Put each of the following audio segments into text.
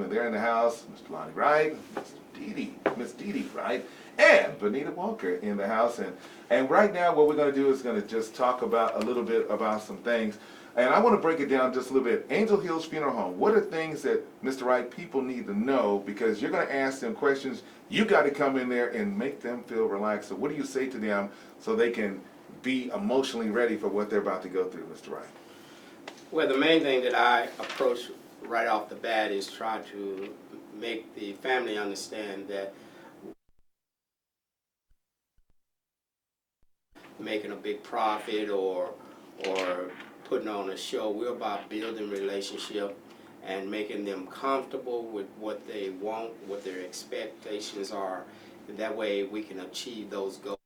and they're in the house. Mr. Lonnie Wright, Miss Dee Dee Wright, and Benita Walker in the house. And right now what we're going to do is going to just talk about a little bit about some things. And I want to break it down just a little bit. Angel Hills Funeral Home, what are things that, Mr. Wright, people need to know? Because you're going to ask them questions. You got to come in there and make them feel relaxed. So what do you say to them so they can be emotionally ready for what they're about to go through, Mr. Wright? Well, the main thing that I approach right off the bat is try to make the family understand that making a big profit or putting on a show. We're about building relationship and making them comfortable with what they want, what their expectations are. And that way we can achieve those goals.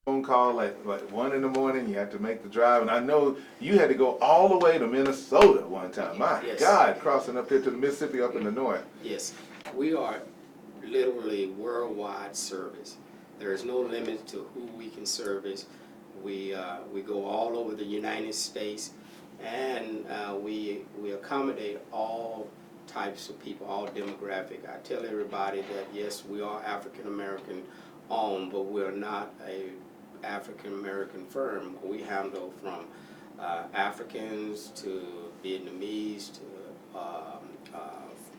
Phone call at like 1 in the morning, you have to make the drive, and I know you had to go all the way to Minnesota one time. My Yes. God, crossing up here to the Mississippi up in the north. Yes, we are literally worldwide service. There is no limit to who we can service. We go all over the United States, and we accommodate all types of people, all demographic. I tell everybody that yes, we are African American owned, but we're not a African American firm. We handle from Africans to Vietnamese to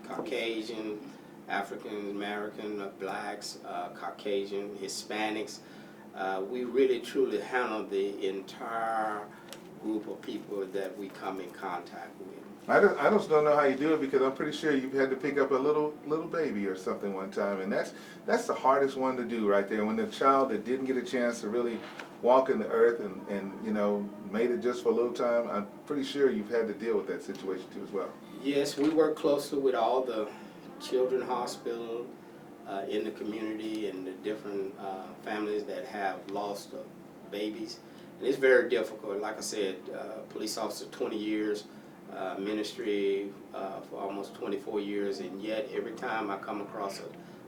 Caucasian, African American, blacks, Caucasian, Hispanics. We really truly handle the entire group of people that we come in contact with. I just don't know how you do it, because I'm pretty sure you've had to pick up a little baby or something one time, and that's the hardest one to do right there. When the child that didn't get a chance to really walk in the earth and you know made it just for a little time, I'm pretty sure you've had to deal with that situation too as well. Yes, we work closely with all the children hospital in the community and the different families that have lost babies. And it's very difficult. Like I said, police officer 20 years, ministry for almost 24 years, and yet every time I come across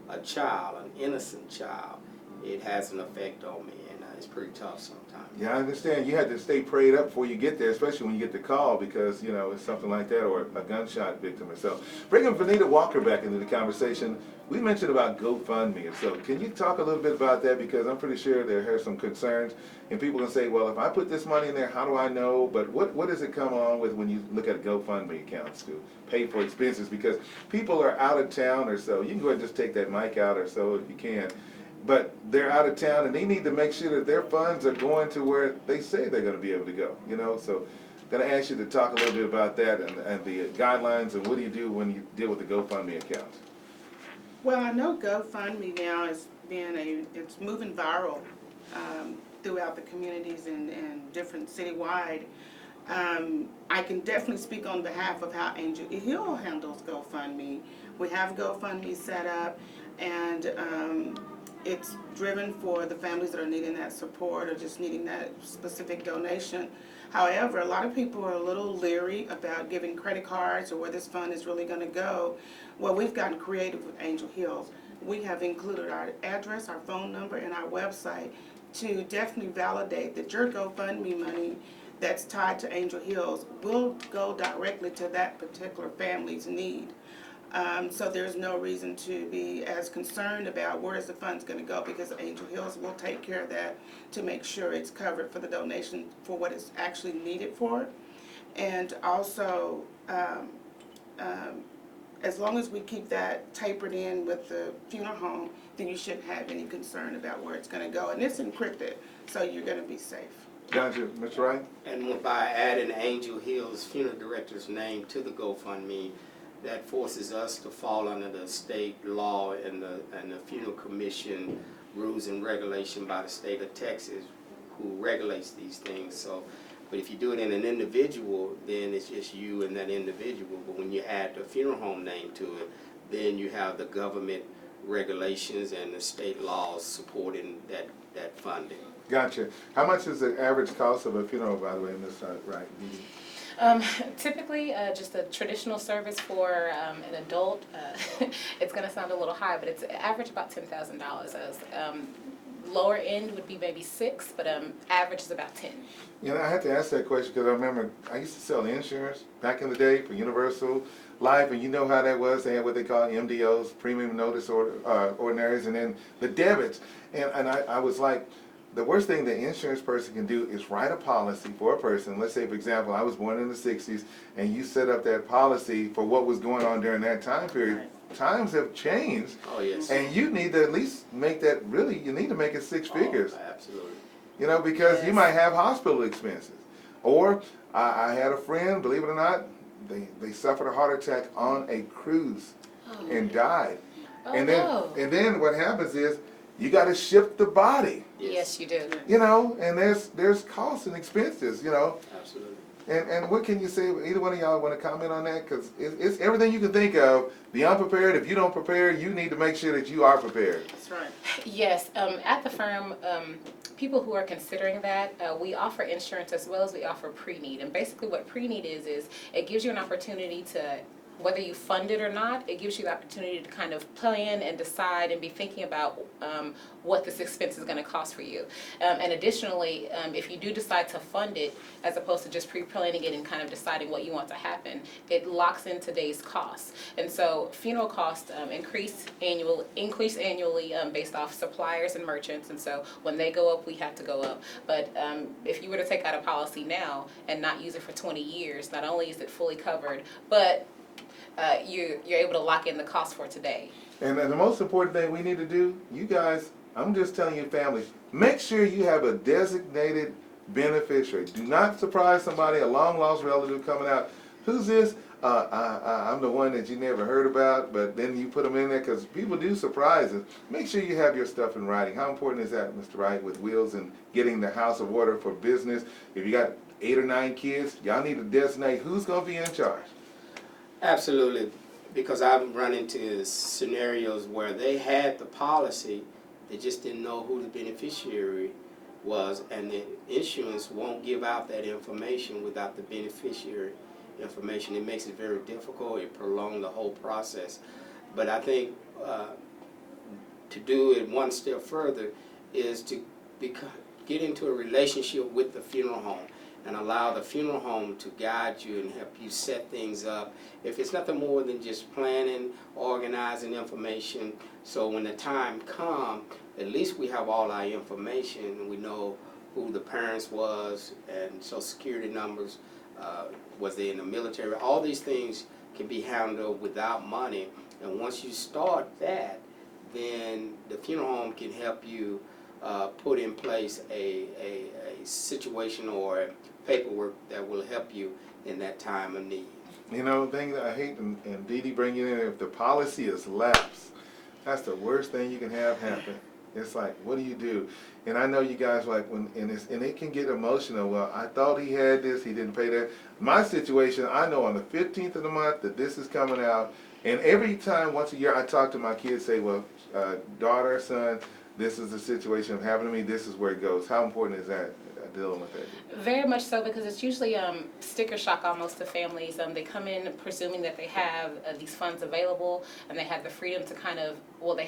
a child, an innocent child, it has an effect on me, and it's pretty tough sometimes. Yeah, I understand. You had to stay prayed up before you get there, especially when you get the call, because, you know, it's something like that, or a gunshot victim or so. Bringing Vanita Walker back into the conversation, we mentioned about GoFundMe. So can you talk a little bit about that? Because I'm pretty sure there are some concerns, and people can say, well, if I put this money in there, how do I know? But what does it come on with when you look at GoFundMe accounts to pay for expenses? Because people are out of town or so. You can go ahead and just take that mic out or so if you can. But they're out of town, and they need to make sure that their funds are going to where they say they're going to be able to go, you know? So I'm going to ask you to talk a little bit about that and the guidelines, and what do you do when you deal with the GoFundMe account? Well, I know GoFundMe now it's moving viral throughout the communities and different citywide. I can definitely speak on behalf of how Angel Hill handles GoFundMe. We have GoFundMe set up, and it's driven for the families that are needing that support or just needing that specific donation. However, a lot of people are a little leery about giving credit cards or where this fund is really going to go. Well, we've gotten creative with Angel Hills. We have included our address, our phone number, and our website to definitely validate that your GoFundMe money that's tied to Angel Hills will go directly to that particular family's need. So there's no reason to be as concerned about where is the funds going to go, because Angel Hills will take care of that to make sure it's covered for the donation for what it's actually needed for. And also, as long as we keep that tapered in with the funeral home, then you shouldn't have any concern about where it's going to go. And it's encrypted, so you're going to be safe. Gotcha. Mr. Wright? And by adding Angel Hill's funeral director's name to the GoFundMe, that forces us to fall under the state law and the funeral commission rules and regulation by the state of Texas, who regulates these things. So, but if you do it in an individual, then it's just you and that individual. But when you add the funeral home name to it, then you have the government regulations and the state laws supporting that funding. Gotcha. How much is the average cost of a funeral, by the way, Ms. Wright? Typically, just a traditional service for an adult, it's going to sound a little high, but it's average about $10,000. Lower end would be maybe $6,000, but average is about $10,000. You know, I had to ask that question because I remember I used to sell insurance back in the day for Universal Life, and you know how that was. They had what they call MDOs, premium notice ordinaries, and then the debits. And I was like, the worst thing the insurance person can do is write a policy for a person. Let's say, for example, I was born in the 60s, and you set up that policy for what was going on during that time period. Right. Times have changed. Oh, yes. And you need to at least make that, really, you need to make it six figures. Absolutely. You know, because Yes. you might have hospital expenses. Or I had a friend, believe it or not, they suffered a heart attack on a cruise and died. Oh, and then what happens is, you got to ship the body. Yes, you do. You know, and there's costs and expenses, you know. Absolutely. And what can you say? Either one of y'all want to comment on that? Because it's everything you can think of. The unprepared, if you don't prepare, you need to make sure that you are prepared. That's right. Yes, at the firm, people who are considering that, we offer insurance as well as we offer pre-need. And basically what pre-need is it gives you an opportunity to, whether you fund it or not, it gives you the opportunity to kind of plan and decide and be thinking about what this expense is going to cost for you. And additionally, if you do decide to fund it, as opposed to just pre-planning it and kind of deciding what you want to happen, it locks in today's costs. And so funeral costs increase annually based off suppliers and merchants. And so when they go up, we have to go up. But if you were to take out a policy now and not use it for 20 years, not only is it fully covered, but you're able to lock in the cost for today. And the most important thing we need to do, you guys, I'm just telling you, families, make sure you have a designated beneficiary. Do not surprise somebody, a long lost relative coming out. Who's this? I'm the one that you never heard about, but then you put them in there because people do surprises. Make sure you have your stuff in writing. How important is that, Mr. Wright, with wills and getting the house of order for business? If you got 8 or 9 kids, y'all need to designate who's going to be in charge. Absolutely, because I've run into scenarios where they had the policy, they just didn't know who the beneficiary was, and the insurance won't give out that information without the beneficiary information. It makes it very difficult, it prolongs the whole process. But I think to do it one step further is to get into a relationship with the funeral home and allow the funeral home to guide you and help you set things up. If it's nothing more than just planning, organizing information, so when the time comes, at least we have all our information and we know who the parents was and social security numbers, was they in the military. All these things can be handled without money, and once you start that, then the funeral home can help you put in place a situation or paperwork that will help you in that time of need. You know, the thing that I hate, and Dee Dee bringing in, if the policy is lapsed, that's the worst thing you can have happen. It's like, what do you do? And I know you guys like and it can get emotional. Well, I thought he had this, he didn't pay that. My situation, I know on the 15th of the month that this is coming out, and every time, once a year, I talk to my kids, say, well, daughter, son, this is the situation of happening to me, this is where it goes. How important is that, dealing with that? Very much so, because it's usually sticker shock almost to families. They come in presuming that they have these funds available, and they have the freedom to kind of, well, they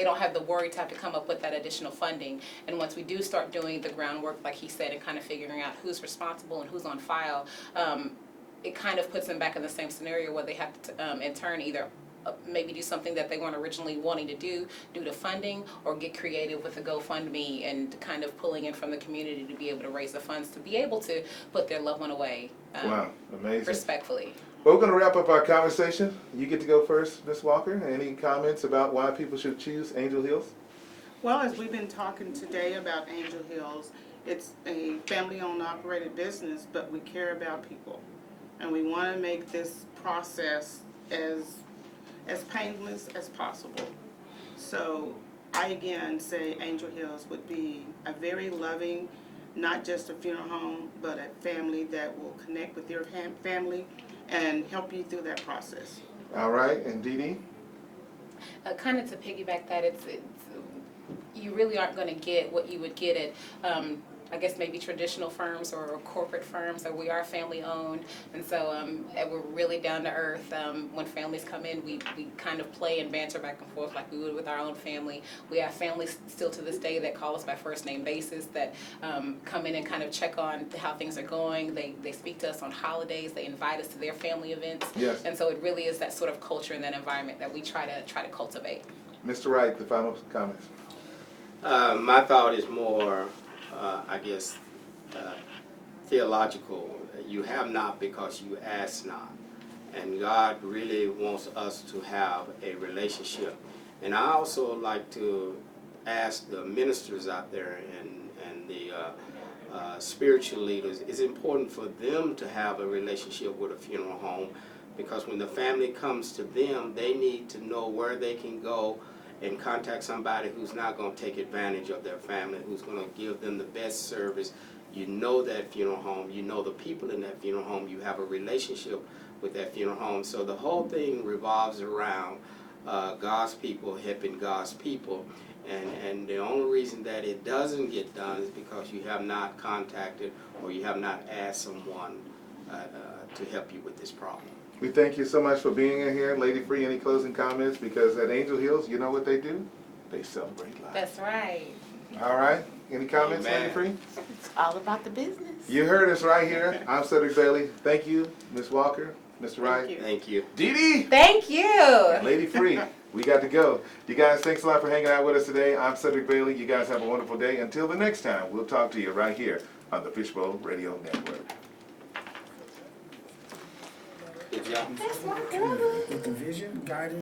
don't have the worry to have to come up with that additional funding. And once we do start doing the groundwork, like he said, and kind of figuring out who's responsible and who's on file, it kind of puts them back in the same scenario where they have to, in turn, either maybe do something that they weren't originally wanting to do due to funding, or get creative with a GoFundMe and kind of pulling in from the community to be able to raise the funds to be able to put their loved one away. Wow, amazing. Respectfully. Well, we're going to wrap up our conversation. You get to go first, Ms. Walker. Any comments about why people should choose Angel Hills? Well, as we've been talking today about Angel Hills, it's a family-owned operated business, but we care about people. And we want to make this process as painless as possible. So I again say Angel Hills would be a very loving, not just a funeral home, but a family that will connect with your family and help you through that process. All right, and Dee Dee? Kind of to piggyback that, it's you really aren't going to get what you would get at I guess maybe traditional firms or corporate firms. So we are family owned, and so and we're really down to earth. When families come in, we kind of play and banter back and forth like we would with our own family. We have families still to this day that call us by first name basis, that come in and kind of check on how things are going. They speak to us on holidays. They invite us to their family events. Yes. And so it really is that sort of culture and that environment that we try to cultivate. Mr. Wright, the final comments. My thought is more, I guess, theological. You have not because you ask not. And God really wants us to have a relationship. And I also like to ask the ministers out there and the spiritual leaders, it's important for them to have a relationship with a funeral home, because when the family comes to them, they need to know where they can go and contact somebody who's not going to take advantage of their family, who's going to give them the best service. You know that funeral home, you know the people in that funeral home, you have a relationship with that funeral home. So the whole thing revolves around God's people helping God's people. And the only reason that it doesn't get done is because you have not contacted or you have not asked someone to help you with this problem. We thank you so much for being in here. Lady Free, any closing comments? Because at Angel Hills, you know what they do? They celebrate life. That's right. All right. Any comments, Amen. Lady Free? It's all about the business. You heard us right here. I'm Cedric Bailey. Thank you, Ms. Walker, Mr. Wright. you. Thank you. Dee Dee, Thank you. Lady Free. We got to go. You guys, thanks a lot for hanging out with us today. I'm Cedric Bailey. You guys have a wonderful day. Until the next time, we'll talk to you right here on the Fishbowl Radio Network. Good job. That's my girl. With the vision, guidance.